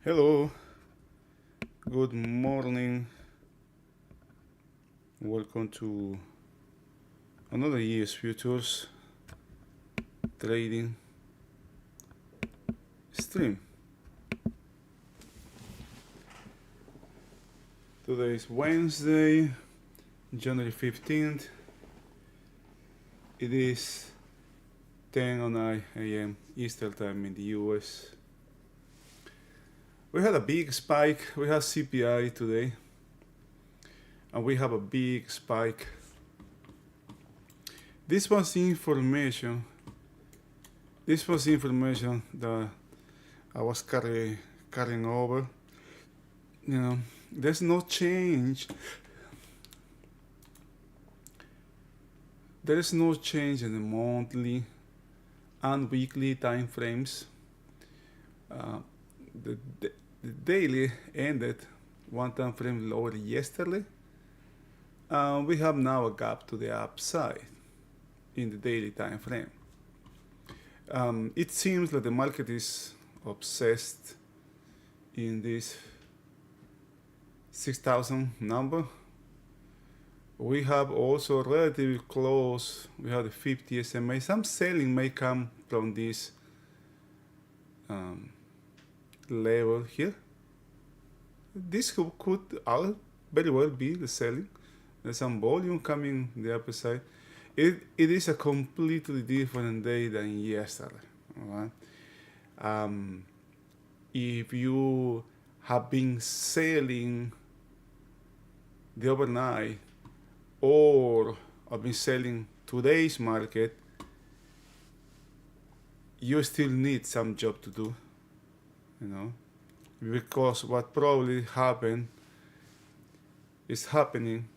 Hello, good morning. Welcome to another year's futures trading stream. Today is Wednesday, January 15th. It is 10:09 a.m. Eastern Time in the US. We had a big spike. We had CPI today, and we have a big spike. This was information. This was information that I was carrying over. There's no change. There is no change in the monthly and weekly time frames. The daily ended one time frame lower yesterday. We have now a gap to the upside in the daily time frame. It seems that the market is obsessed in this 6,000 number. We have also relatively close, we have the 50 SMA. Some selling may come from this level here. This could very well be the selling. There's some volume coming the upper side. It is a completely different day than yesterday. All right? If you have been selling the overnight or have been selling today's market, you still need some job to do, because what probably happened is happening.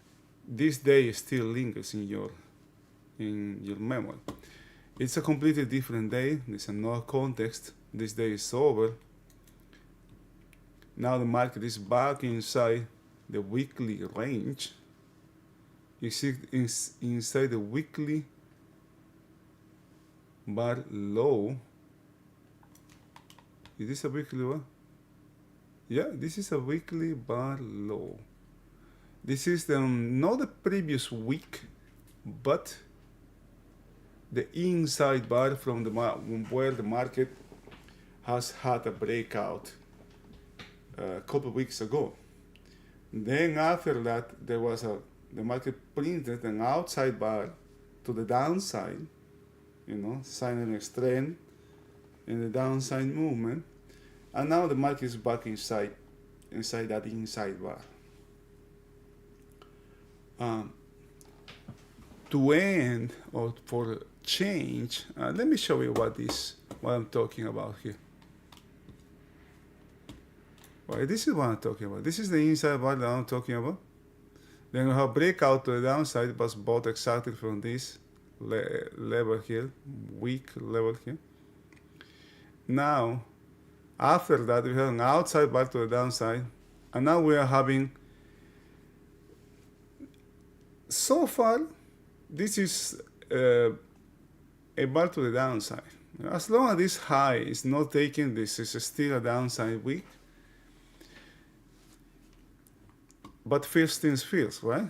This day still lingers in your memory. It's a completely different day. There's another context. This day is over. Now the market is back inside the weekly range. You see inside the weekly bar low. Is this a weekly one? Yeah, this is a weekly bar low. This is not the previous week, but the inside bar from where the market has had a breakout a couple of weeks ago. Then after that, the market printed an outside bar to the downside, signing a strength in the downside movement, and now the market is back inside that inside bar. To end or for change, let me show you what I'm talking about here. Well, this is what I'm talking about. This is the inside bar that I'm talking about. Then we have breakout to the downside. It was bought exactly from this level here, weak level here. Now, after that, we have an outside bar to the downside, and now we are having. So far, this is a bar to the downside. As long as this high is not taken, this is still a downside week. But first things first, right?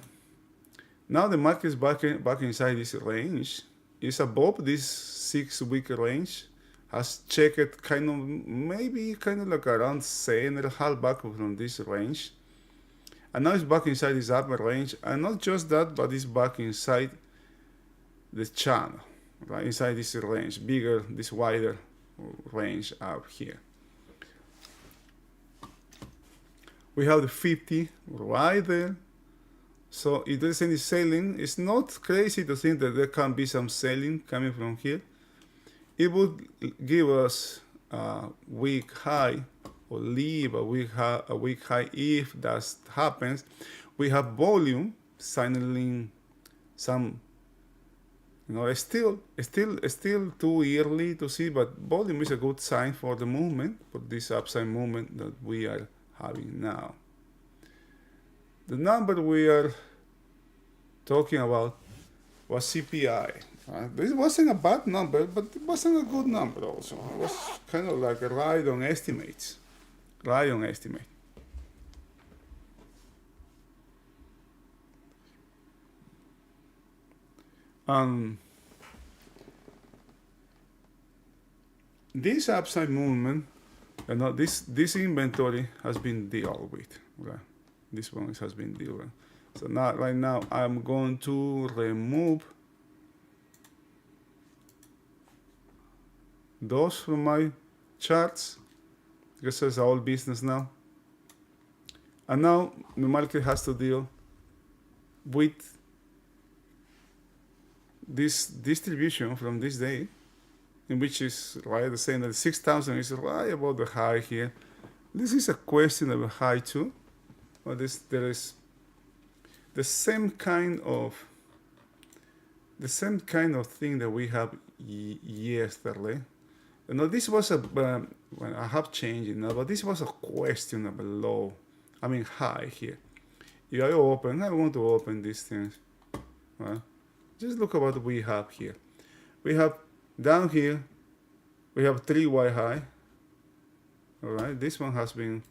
Now the market is back inside this range. It's above this 6-week range. Has checked maybe like around 7.5 back from this range. And now it's back inside this upper range. And not just that, but it's back inside the channel, right? Inside this range, this wider range up here. We have the 50 right there. So if there's any selling, it's not crazy to think that there can be some selling coming from here. It would give us a weak high or leave a weak high. If that happens, we have volume signaling some. It's still too early to see, but volume is a good sign for the movement, for this upside movement that we are having now. The number we are talking about was CPI. This wasn't a bad number, but it wasn't a good number also. It was kind of like a ride on estimates. right on estimate. This upside movement, this inventory has been dealt with. Okay? This one has been dealt with. So now, right now, I'm going to remove those from my charts because it's all business now. And now the market has to deal with this distribution from this day, in which is right the same that 6,000 is right about the high here. This is a questionable high too, but there is the same kind of thing that we have yesterday. Now this was a well, I have changed it now, but this was a questionable low. I mean high here. If I want to open these things. Right? Just look at what we have here. We have down here, we have 3Y high. All right, this one has been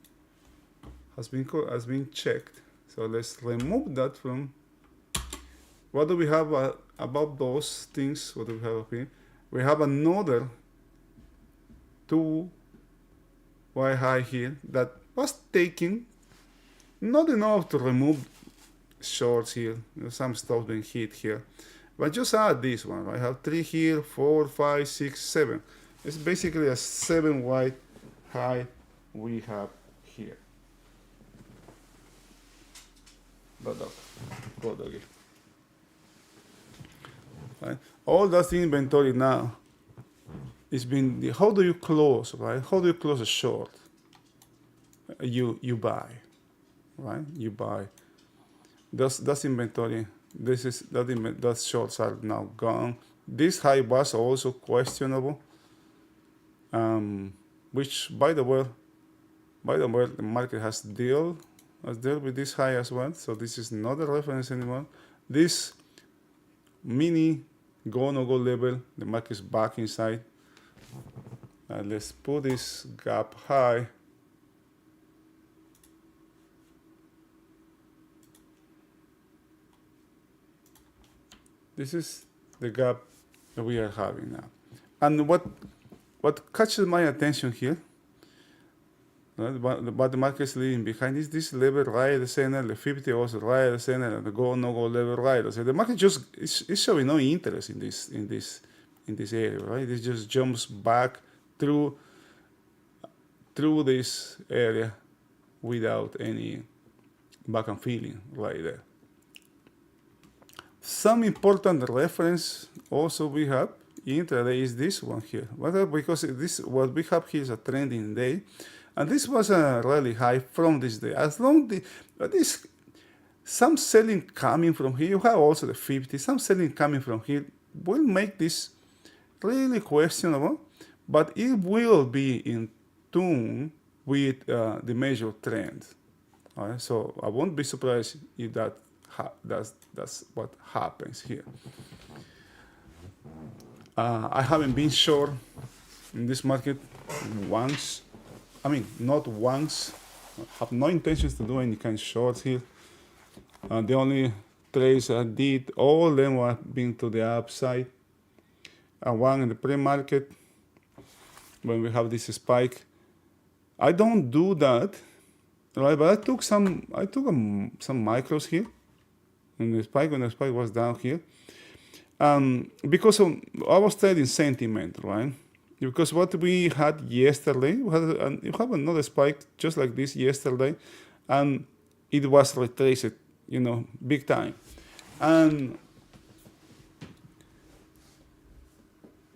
checked. So let's remove that from. What do we have above those things? What do we have up here? We have another 2Y high here that was taking not enough to remove shorts here. Some stuff being hit here. But just add this one. I have 3 here, 4, 5, 6, 7. It's basically a 7Y high we have here. Go doggy. Right? All that inventory now is being. How do you close? Right? How do you close a short? You buy, right? You buy. That's inventory. Those shorts are now gone. This high was also questionable, which by the way, the market has dealt with this high as well. So this is not a reference anymore. This mini go no go level, the market is back inside. Let's put this gap high. This is the gap that we are having now. And what catches my attention here, what the market is leaving behind is this level right at the center, the 50 also right at the center, and the go no go level right. So the market just is showing no interest in this area, right? It just jumps back through this area without any back and feeling right there. Some important reference also we have intraday is this one here. Because what we have here is a trending day, and this was a really high from this day. As long this some selling coming from here, you have also the 50. Some selling coming from here will make this really questionable, but it will be in tune with the major trend. All right, so I won't be surprised if that's what happens here. I haven't been short in this market once. I mean, not once. I have no intentions to do any kind of shorts here. The only trades I did, all of them were being to the upside. One in the pre-market when we have this spike. I don't do that, right? But I took some micros here. When the spike was down here, because I was trading sentiment, right? Because what we had yesterday, you have another spike just like this yesterday, and it was retraced, big time. And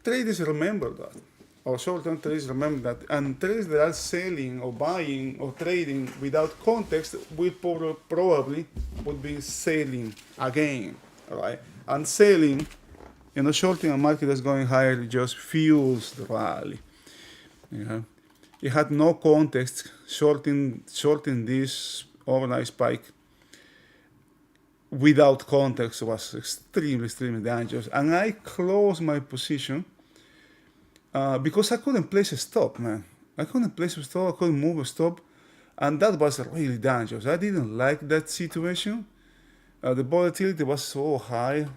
traders remember that, or short-term traders remember that, and traders that are selling or buying or trading without context will probably would be selling again, right? And selling, shorting a market that's going higher just fuels the rally. It had no context. Shorting this overnight spike without context was extremely dangerous. And I closed my position because I couldn't place a stop, man. I couldn't place a stop, I couldn't move a stop, and that was really dangerous. I didn't like that situation. The volatility was so high,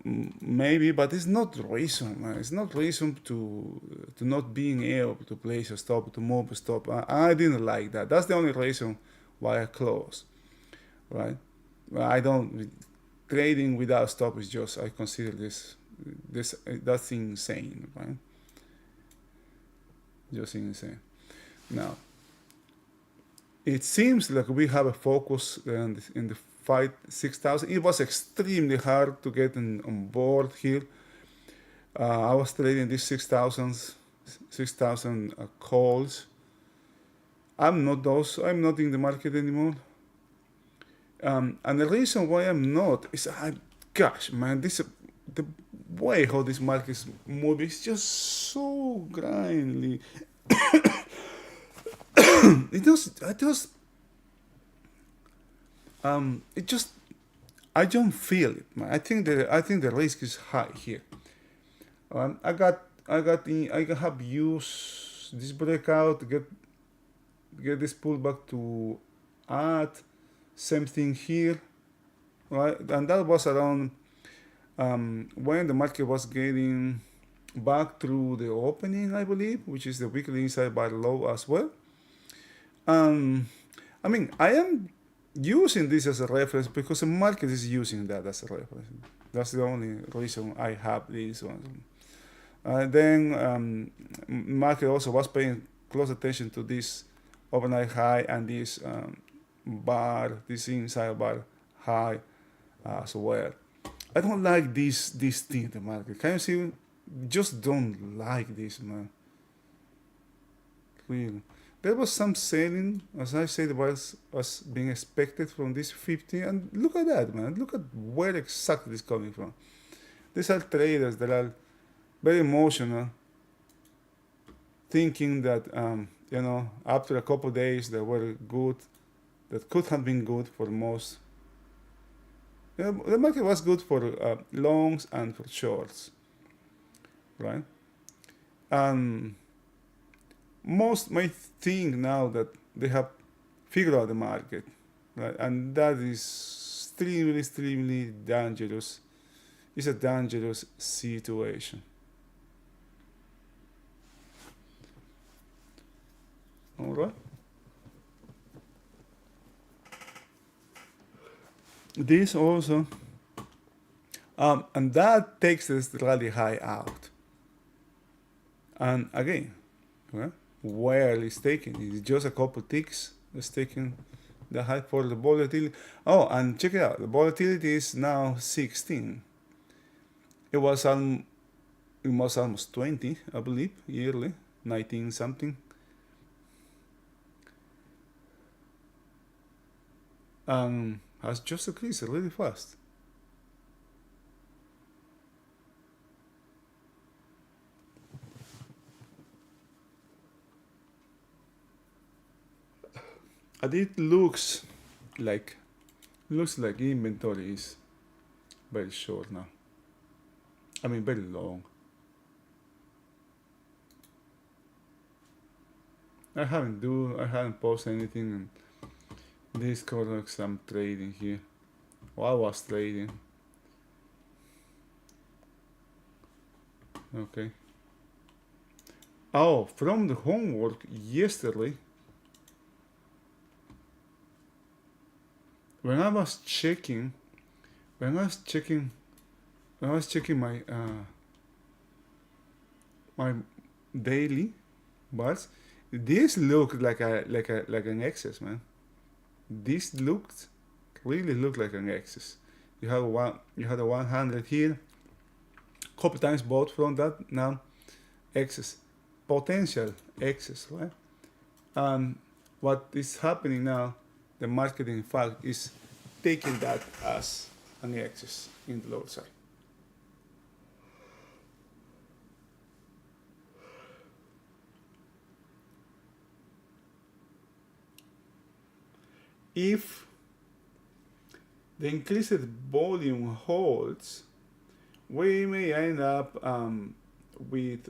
maybe, but it's not reason. It's not reason to not being able to place a stop, to move a stop. I didn't like that. That's the only reason why I closed, right? I don't trading without stop is just, I consider this that's insane, right? Just insane. Now, it seems like we have a focus in the fight 6,000. It was extremely hard to get on board here. I was trading these 6,000 calls. I'm not in the market anymore. And the reason why I'm not is, gosh, man, the way how this market is moving is just so grindly. it just I don't feel it, man. I think the risk is high here. I have used this breakout to get this pullback to add same thing here, right? And that was around when the market was getting back through the opening, I believe, which is the weekly inside bar low as well. I mean, I am using this as a reference because the market is using that as a reference. That's the only reason I have this one. Then market also was paying close attention to this overnight high and this this inside bar high as well. I don't like this thing in the market. Can you see? Just don't like this, man. Really. There was some selling, as I said, was being expected from this 50, and look at that, man. Look at where exactly it's coming from. These are traders that are very emotional, thinking that after a couple of days they were good, that could have been good for most. The market was good for longs and for shorts, right? Most might think now that they have figured out the market, right? And that is extremely dangerous. It's a dangerous situation. All right. This also, and that takes this rally high out. And again, right? Where it's taken, it's just a couple ticks. It's taking the high for the volatility. Oh, and check it out. The volatility is now 16. It was almost 20, I believe, yearly, 19 something. Has just increased really fast. And it looks like inventory is very short now. I mean, very long. I haven't posted anything in this corner. I'm trading here. Well, I was trading. Okay. Oh, from the homework yesterday, when I was checking my my daily bars, this looked like an excess, man. This really looked like an excess. You had a 100 here, couple times bought from that. Now excess, potential excess, right? And what is happening now, the market in fact is taking that as an excess in the lower side. If the increased volume holds, we may end up with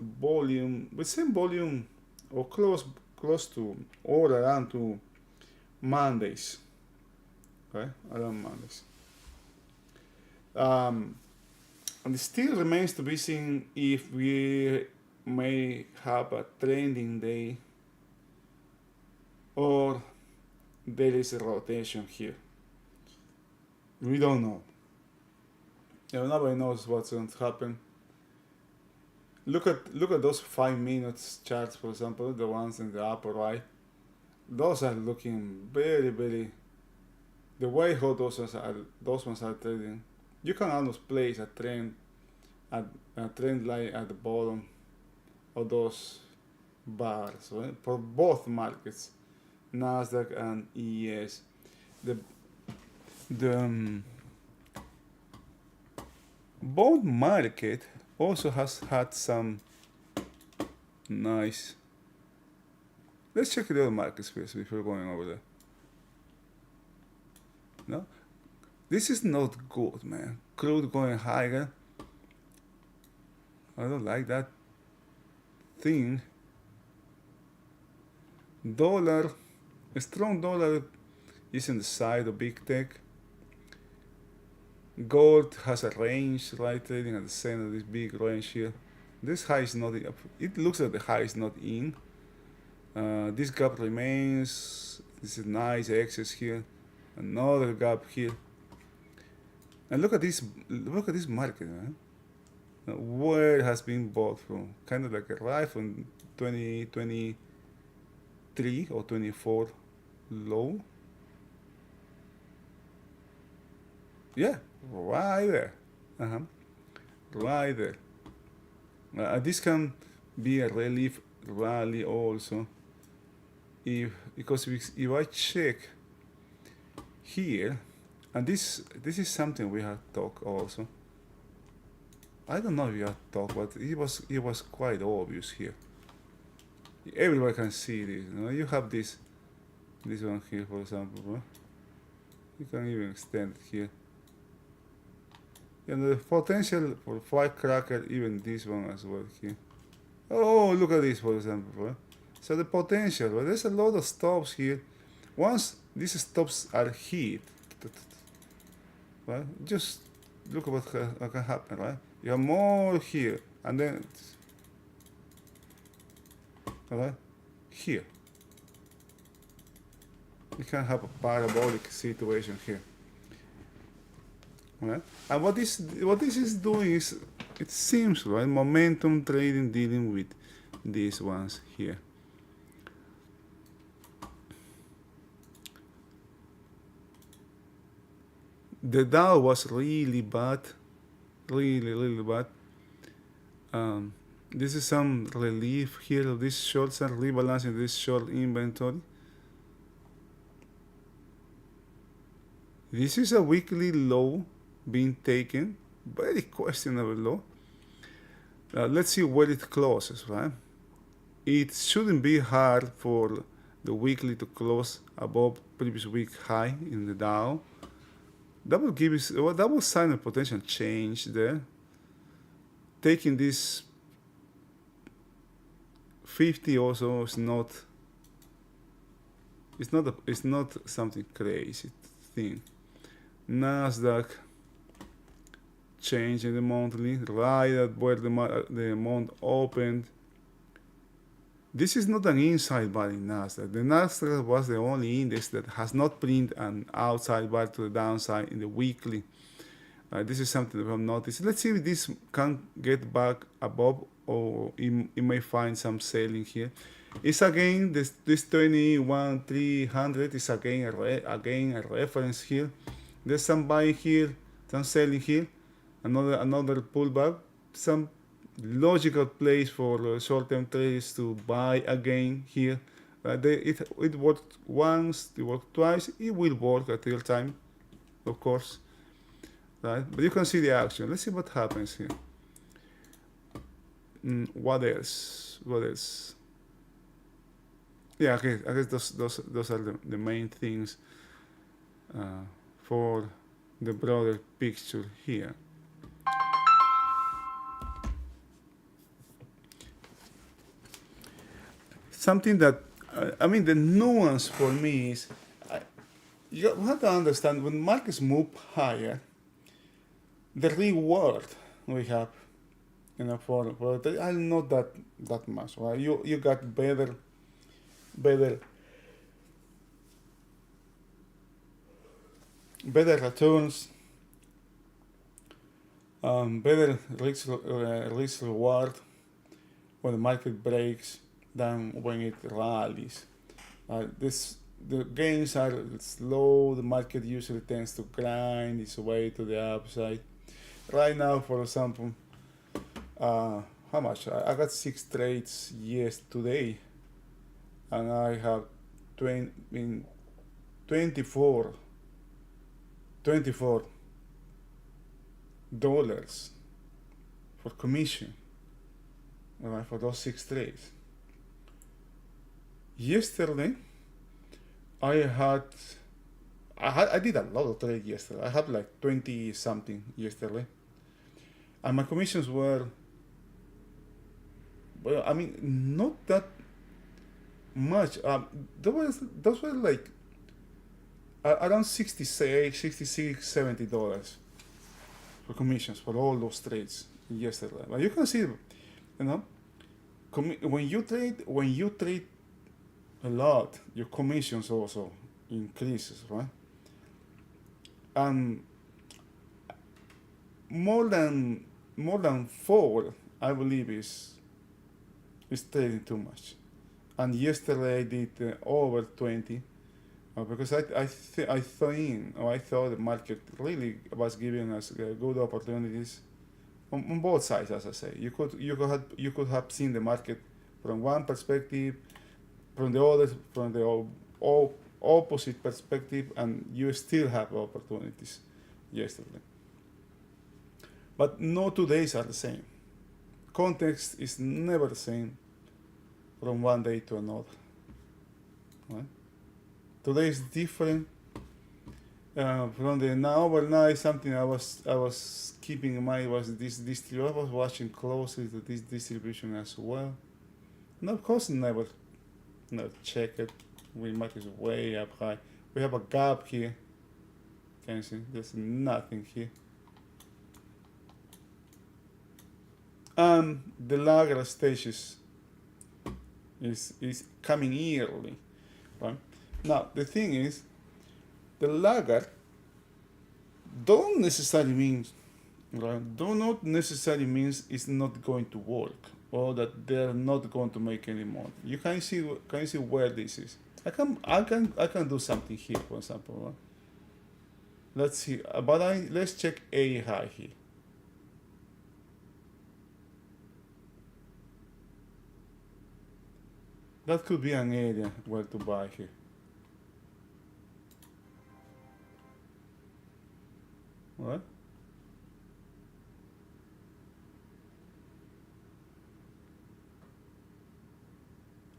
same volume or close to or around to Mondays. Okay, around Mondays. And it still remains to be seen if we may have a trending day or there is a rotation here. We don't know. Nobody knows what's going to happen. Look at those 5 minutes charts, for example, the ones in the upper right. Those are looking very. The way how those ones are trading, you can almost place a trend line at the bottom of those bars, right? For both markets, Nasdaq and ES. The bond market also has had some nice. Let's check the other markets first before going over there. No, this is not good, man. Crude going higher. I don't like that thing. Dollar, a strong dollar is in the side of big tech. Gold has a range, right, trading at the center of this big range here. This high is not, it looks like the high is not in. This gap remains. This is nice excess here. Another gap here. And look at this market, man. Where it has been bought from. Kind of like a right from 2023 or 24 low. Yeah, right there. Right there. This can be a relief rally also. Because if I check here, and this is something we have talked also. I don't know if you have talked, but it was quite obvious here. Everybody can see this. You have this one here, for example. You can even extend it here. And the potential for firecracker, even this one as well here. Oh, look at this, for example. So the potential, but there's a lot of stops here. Once these stops are hit, right, just look at what can happen, right? You have more here, and then, right, here. You can have a parabolic situation here. Right? And what this is doing is, it seems, right, momentum trading dealing with these ones here. The Dow was really bad, really bad. This is some relief here of these shorts and rebalancing this short inventory. This is a weekly low being taken, very questionable low. Let's see where it closes, right? It shouldn't be hard for the weekly to close above previous week high in the Dow. That will sign a potential change there. Taking this 50 also is not. It's not something crazy thing. Nasdaq change in the monthly, right at where the month opened. This is not an inside bar in Nasdaq. The Nasdaq was the only index that has not printed an outside bar to the downside in the weekly. This is something that we have noticed. Let's see if this can get back above, or it may find some selling here. It's again this 21,300 is again a reference here. There's some buying here, some selling here, another pullback, some logical place for short-term traders to buy again here. It worked once, it worked twice, it will work at real time, of course, right? But you can see the action. Let's see what happens here. What else? Yeah, okay, I guess those are the main things for the broader picture here. something that I mean the nuance for me is you have to understand when markets move higher, the reward we have, for the, are not that much. Right? You got better better returns, better risk reward when the market breaks than when it rallies. This the gains are slow. The market usually tends to grind its way to the upside. Right now, for example, how much? I got 6 trades yesterday, and I have 20, in 24 $24 for commission, right, for those 6 trades. Yesterday, I I did a lot of trade yesterday. I had like 20 something yesterday, and my commissions were, well, I mean, not that much. Those were like around 66, 66, $70 for commissions for all those trades yesterday. But you can see, when you trade a lot, your commissions also increases, right? And more than four, I believe, is trading too much. And yesterday I did over 20, because I thought the market really was giving us good opportunities on both sides. As I say, you could have seen the market from one perspective, from the other, from the opposite perspective, and you still have opportunities yesterday. But no 2 days are the same. Context is never the same from one day to another. Right? Today is different. From the now overnight, something I was keeping in mind was this distribution. I was watching closely to this distribution as well. And of course, never check it. We market is way up high. We have a gap here. Can you see? There's nothing here. And the laggard stages is coming early, right? Now the thing is, the laggard don't necessarily means, right? Do not necessarily means it's not going to work or that they're not going to make any money. You can see where this is. I can do something here, for example. Right? Let's see, let's check a high here. That could be an area where to buy here. What?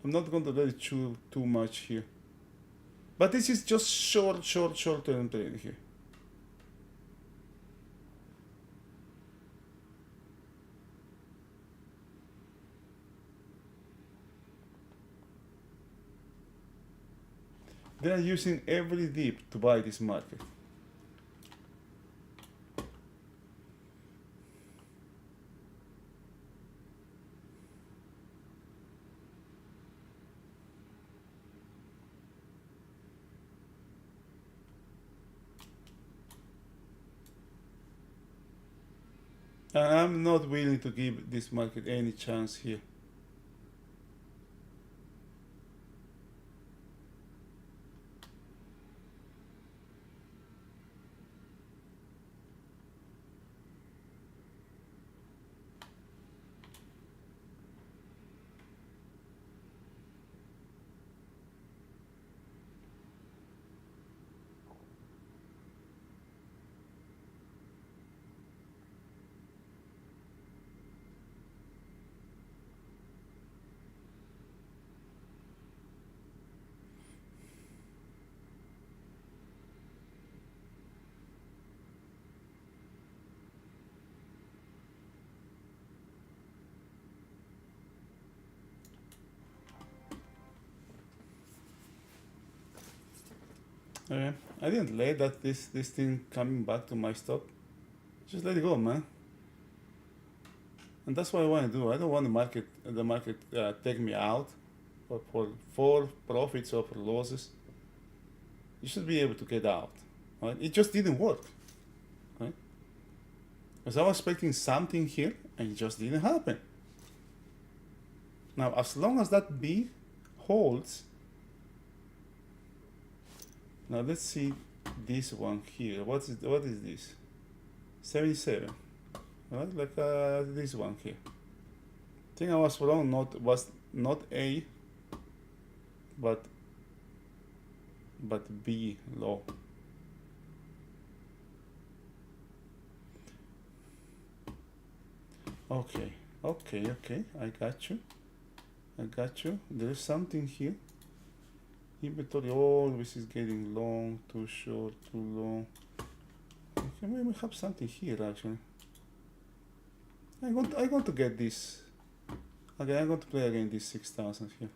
I'm not going to let it chew too much here. But this is just short-term trading here. They are using every dip to buy this market. And I'm not willing to give this market any chance here. Okay. I didn't let that this thing coming back to my stop. Just let it go, man. And that's what I want to do. I don't want the market take me out for profits or for losses. You should be able to get out. Right? It just didn't work. Right? Because I was expecting something here and it just didn't happen. Now, as long as that B holds, now let's see this one here. What is this? 77. Right? Like this one here. I think I was wrong. Was not A, but B low. Okay. I got you. There is something here. Inventory always is getting long, too short, too long. Okay, maybe we have something here actually. I'm going to get this. Okay, I'm going to play again this 6,000 here.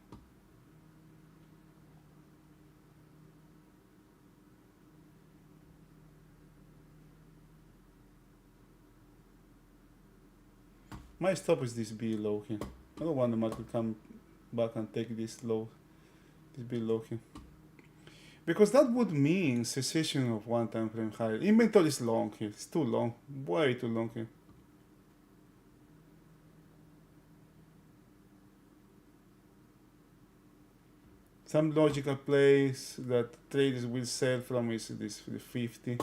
My stop is this B low here. I don't want the market to come back and take this low, this B low here. Because that would mean cessation of one time frame higher. Inventory is long here. It's too long. Way too long here. Some logical place that traders will sell from is this 50.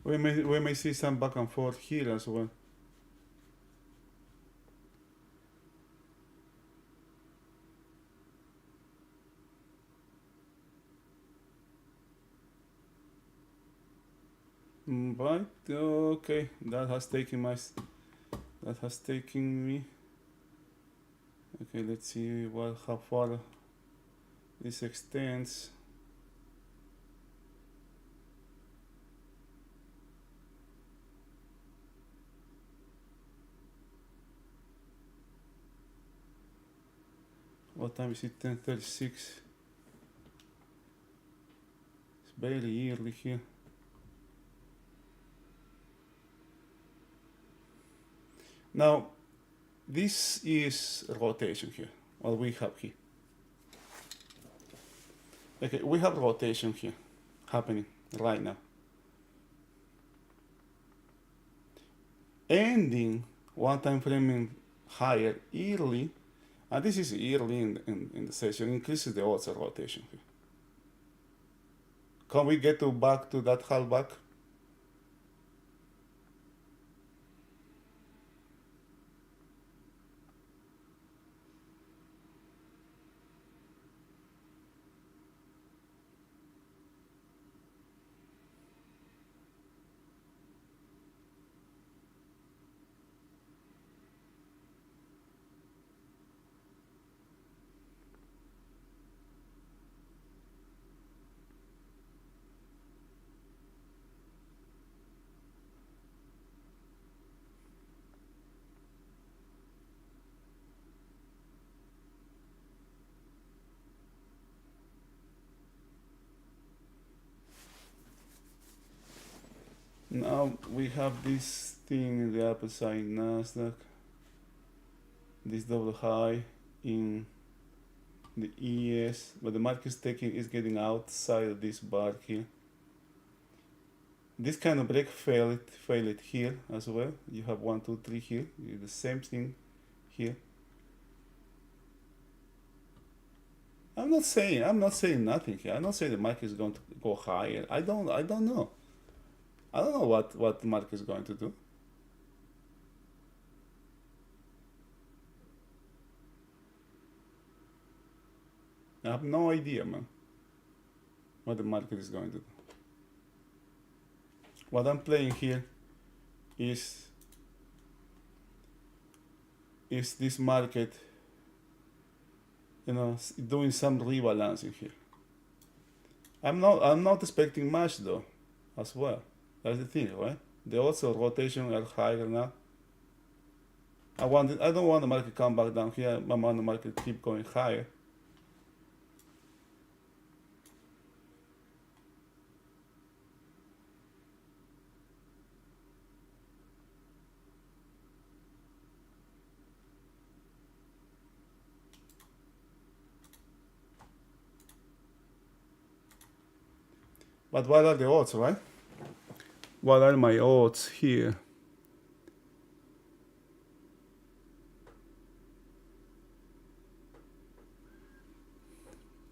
We may see some back and forth here as well. But okay, that has taken me. Okay, let's see how far this extends. What time is it? 10:36. It's barely early here. Now, this is rotation here. What we have here. Okay, we have rotation here happening right now. Ending one time framing higher early, and this is early in the session, increases the odds of rotation here. Can we get back to that halfback? Now we have this thing in the upper side Nasdaq, this double high in the ES, but the market is getting outside of this bar here. This kind of break failed here as well. You have 1, 2, 3 here. The same thing here. I'm not saying nothing here. I'm not saying the market is going to go higher. I don't know. I don't know what the market is going to do. I have no idea, man, what the market is going to do. What I'm playing here is this market, doing some rebalancing here. I'm not expecting much though, as well. That's the thing, right? The odds of rotation are higher now. I don't want the market to come back down here. I want the market to keep going higher. But what are the odds, right? What are my odds here?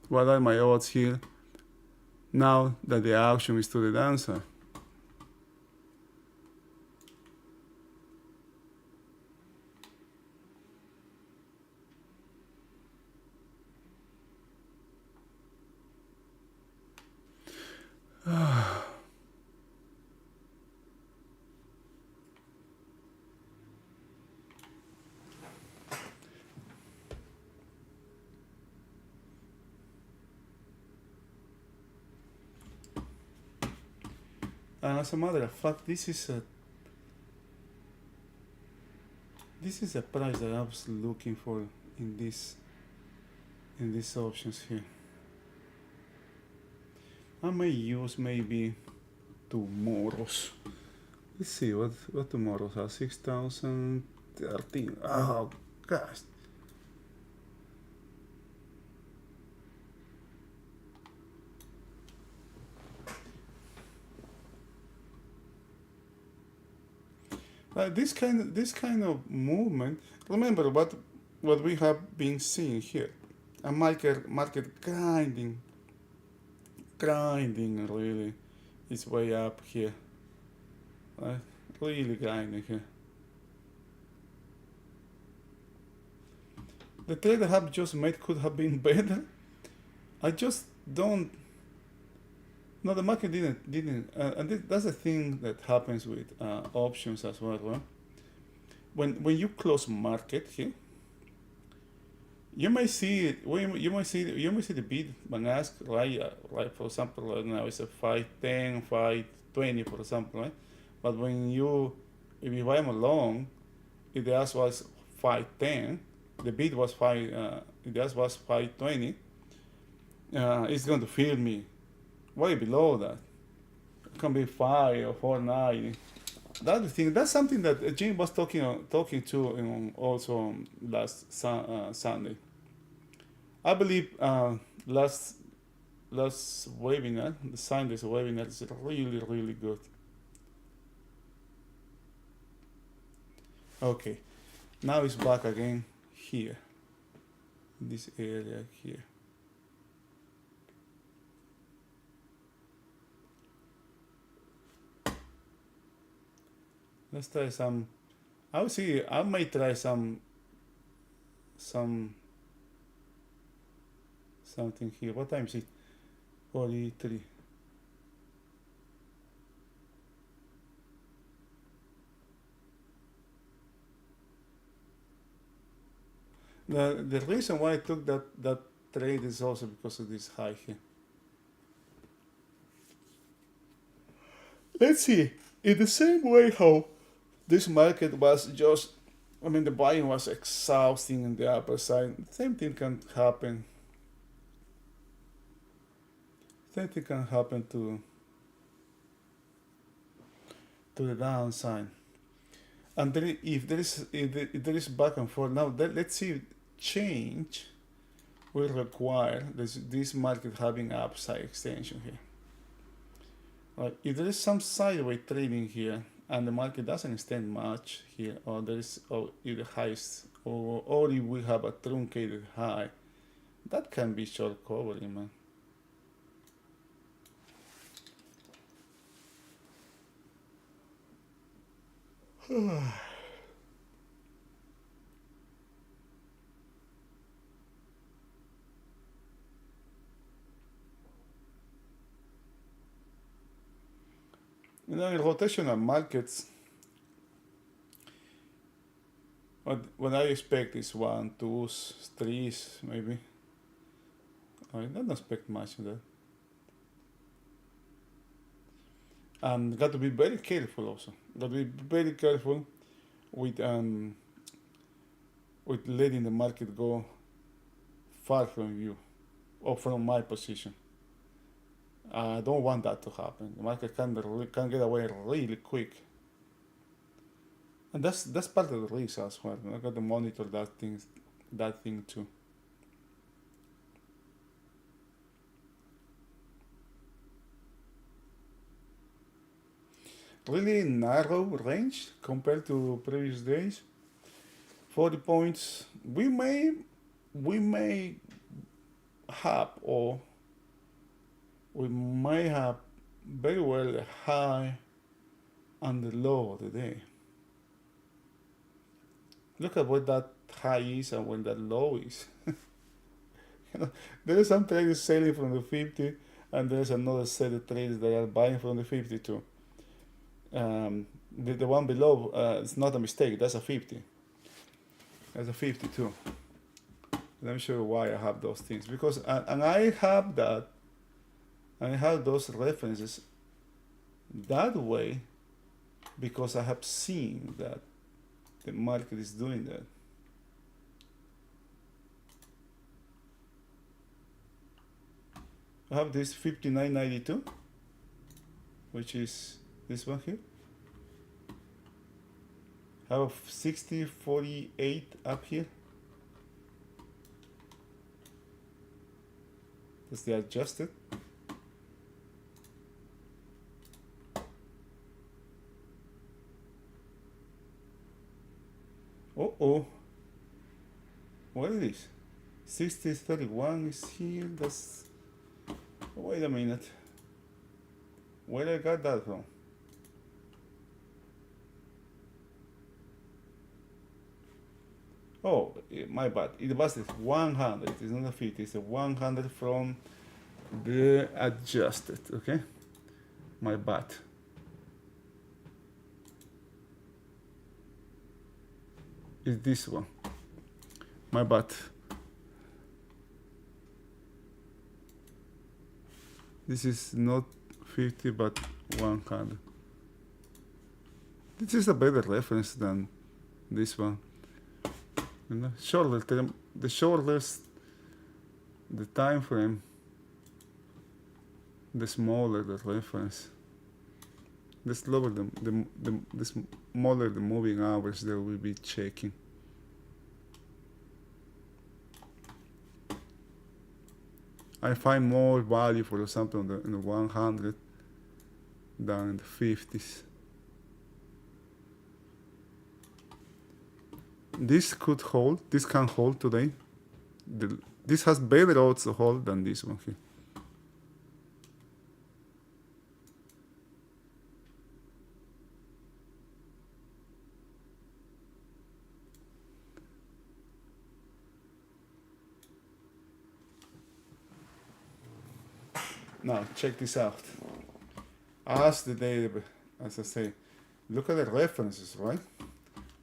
What are my odds here now that the auction is to the downside? And as a matter of fact, this is a price that I was looking for in these options here. I may use maybe tomorrow's. Let's see what tomorrow's are. 6,013. Oh gosh. This kind of movement. Remember what we have been seeing here. A market grinding really its way up here. Really grinding here. The trade I have just made could have been better. I just don't. No, the market didn't, and that's the thing that happens with options as well. Right? When you close market here, you may see you may see the bid when asked right, for example, right now it's a 510, 520 for example, right? But if you buy them along, if the ask was 510, the bid was the ask was 520, it's going to fill me way below that. It can be 5 or 490. That's the thing. That's something that Jim was talking to also last Sunday. I believe last webinar, the Sunday's webinar, is really good. Okay, now it's back again here, this area here. Let's try some. I might try something here. What time is it? 43. The reason why I took that trade is also because of this high here. Let's see. In the same way how this market was just, the buying was exhausting on the upper side. Same thing can happen. Same thing can happen to the downside. And then if there is back and forth now, let's see, change will require this market having upside extension here. If there is some sideways trading here and the market doesn't extend much here, or there is either highs or if we have a truncated high, that can be short covering, man. In rotational markets, what I expect is 1, 2s, 3s, maybe. I don't expect much of that. And got to be very careful also. Got to be very careful with letting the market go far from you or from my position. I don't want that to happen. The market can get away really quick, and that's part of the risk as well. I got to monitor that thing too. Really narrow range compared to previous days. 40 points. We may have, or we may have very well the high and the low of the day. Look at what that high is and when that low is. There is some traders selling from the 50, and there's another set of traders that are buying from the 52. The one below, it's not a mistake. That's a 50. That's a 52. Let me show you why I have those things. Because and I have that. I have those references that way because I have seen that the market is doing that. I have this 59.92, which is this one here. I have 60.48 up here. That's the adjusted. Oh, what is this? 60.31 is here. That's. Wait a minute. Where I got that from? Oh, my bad. It was 100. It's not a 50. It's a 100 from the adjusted. Okay, my bad. It's this one. My bad. This is not 50 but 100. This is a better reference than this one. You know, the shorter the time frame, the smaller the reference. The slower the smaller the moving hours that we'll be checking. I find more value, for example, in the 100 than in the 50s. This could hold. This can hold today. This has better odds to hold than this one here. Now check this out. As the data, as I say, look at the references, right?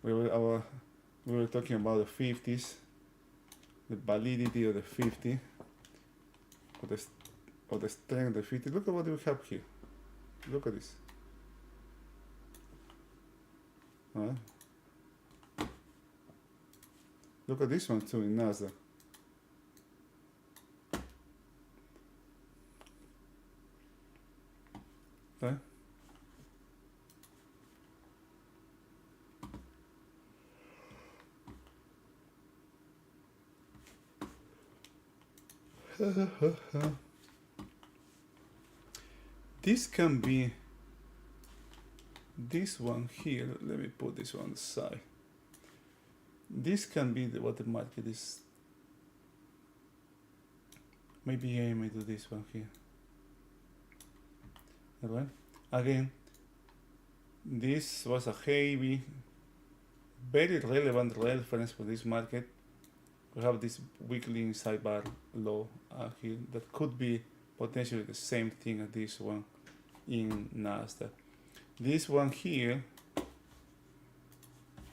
We were talking about the 50s, the validity of the 50, or the strength of the 50. Look at what we have here. Look at this. Right? Look at this one too in Nasdaq. Okay. This can be this one here. Let me put this one on the side. This can be what the market is. Maybe I may do this one here. Right? Again, this was a heavy, very relevant reference for this market. We have this weekly sidebar low here that could be potentially the same thing as this one in Nasdaq. This one here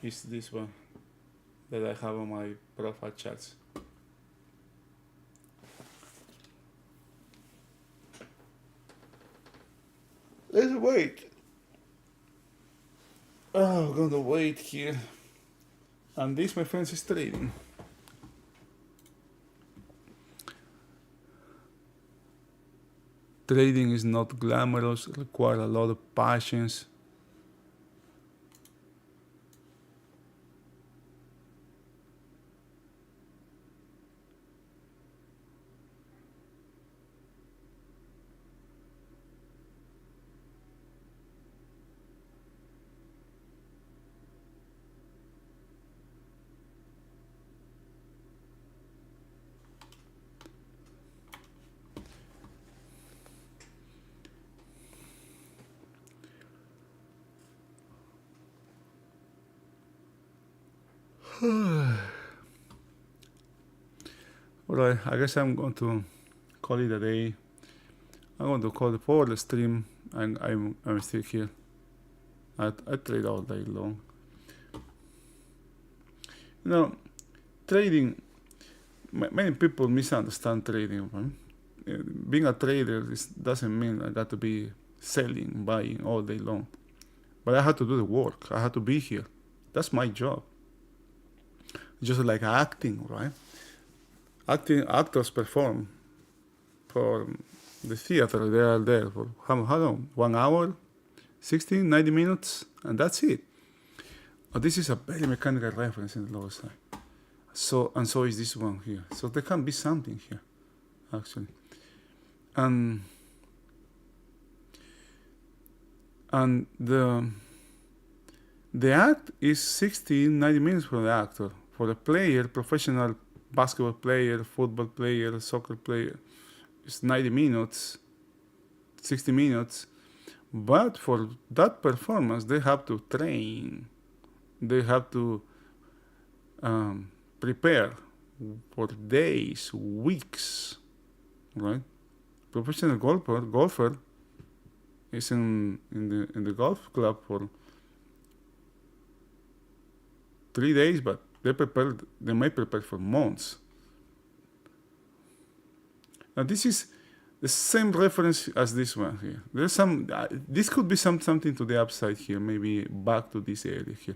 is this one that I have on my profile charts. Let's wait. Oh, I'm gonna wait here. And this, my friends, is trading. Trading is not glamorous, requires a lot of patience. Alright, I guess I'm going to call it a day. I'm going to call it for the stream. I'm still here. I trade all day long. You know, trading, many people misunderstand trading. Right? Being a trader doesn't mean I got to be selling, buying all day long. But I had to do the work. I had to be here. That's my job. Just like acting, right? Actors perform for the theater. They are there for how long? 1 hour, 60, 90 minutes, and that's it. This is a very mechanical reference in the lower side. So is this one here. So there can be something here, actually. And the act is 60, 90 minutes for the actor. For the player, professional basketball player, football player, soccer player, it's 90 minutes, 60 minutes. But for that performance, they have to train. They have to prepare for days, weeks, right? Professional golfer is in the golf club for 3 days, but they may prepare for months. Now this is the same reference as this one here. There's some. This could be something to the upside here, maybe back to this area here,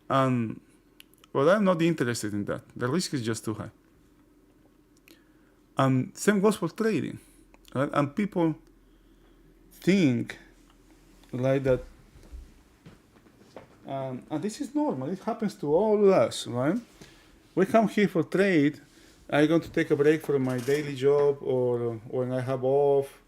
but I'm not interested in that. The risk is just too high. And same goes for trading, right? And people think like that. And this is normal. It happens to all of us, right? We come here for trade. I'm going to take a break from my daily job or when I have off.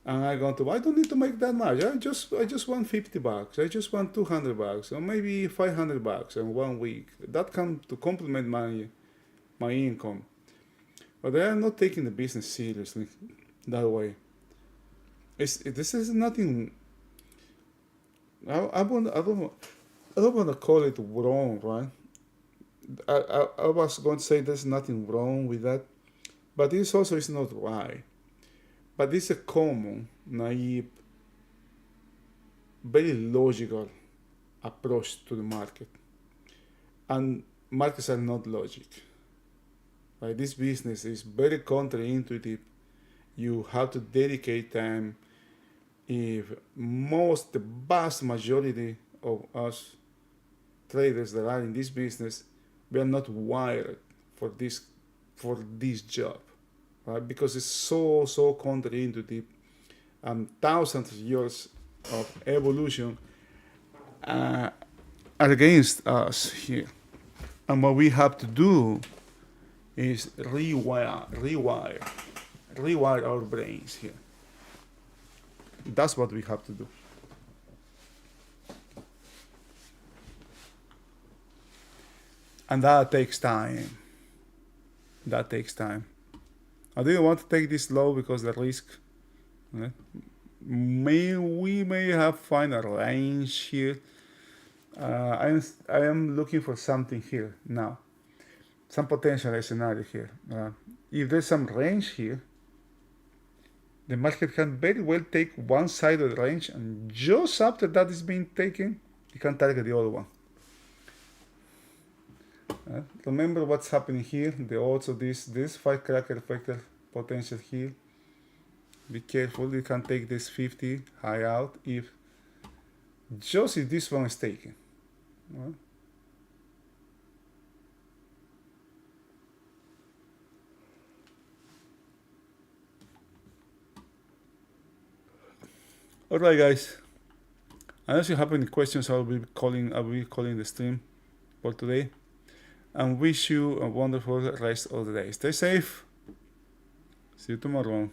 And I don't need to make that much. I just want $50. I just want $200 or maybe $500 in 1 week. That can to complement my income. But they are not taking the business seriously that way. This is nothing. I don't want to call it wrong, right? I was going to say there's nothing wrong with that, but this also is not right. But this is a common, naive, very logical approach to the market. And markets are not logic. Right? This business is very counterintuitive. You have to dedicate time. If the vast majority of us traders that are in this business, we are not wired for this job, right? Because it's so counterintuitive, and thousands of years of evolution are against us here. And what we have to do is rewire our brains here. That's what we have to do. And that takes time. I didn't want to take this low because the risk. Right? We may have find a range here. I am looking for something here now. Some potential scenario here. If there's some range here, the market can very well take one side of the range, and just after that is being taken, you can target the other one. Remember what's happening here, the odds of this firecracker effect potential here. Be careful, you can take this 50 high out if this one is taken. Well, alright guys, unless you have any questions, I'll be calling the stream for today, and wish you a wonderful rest of the day. Stay safe. See you tomorrow.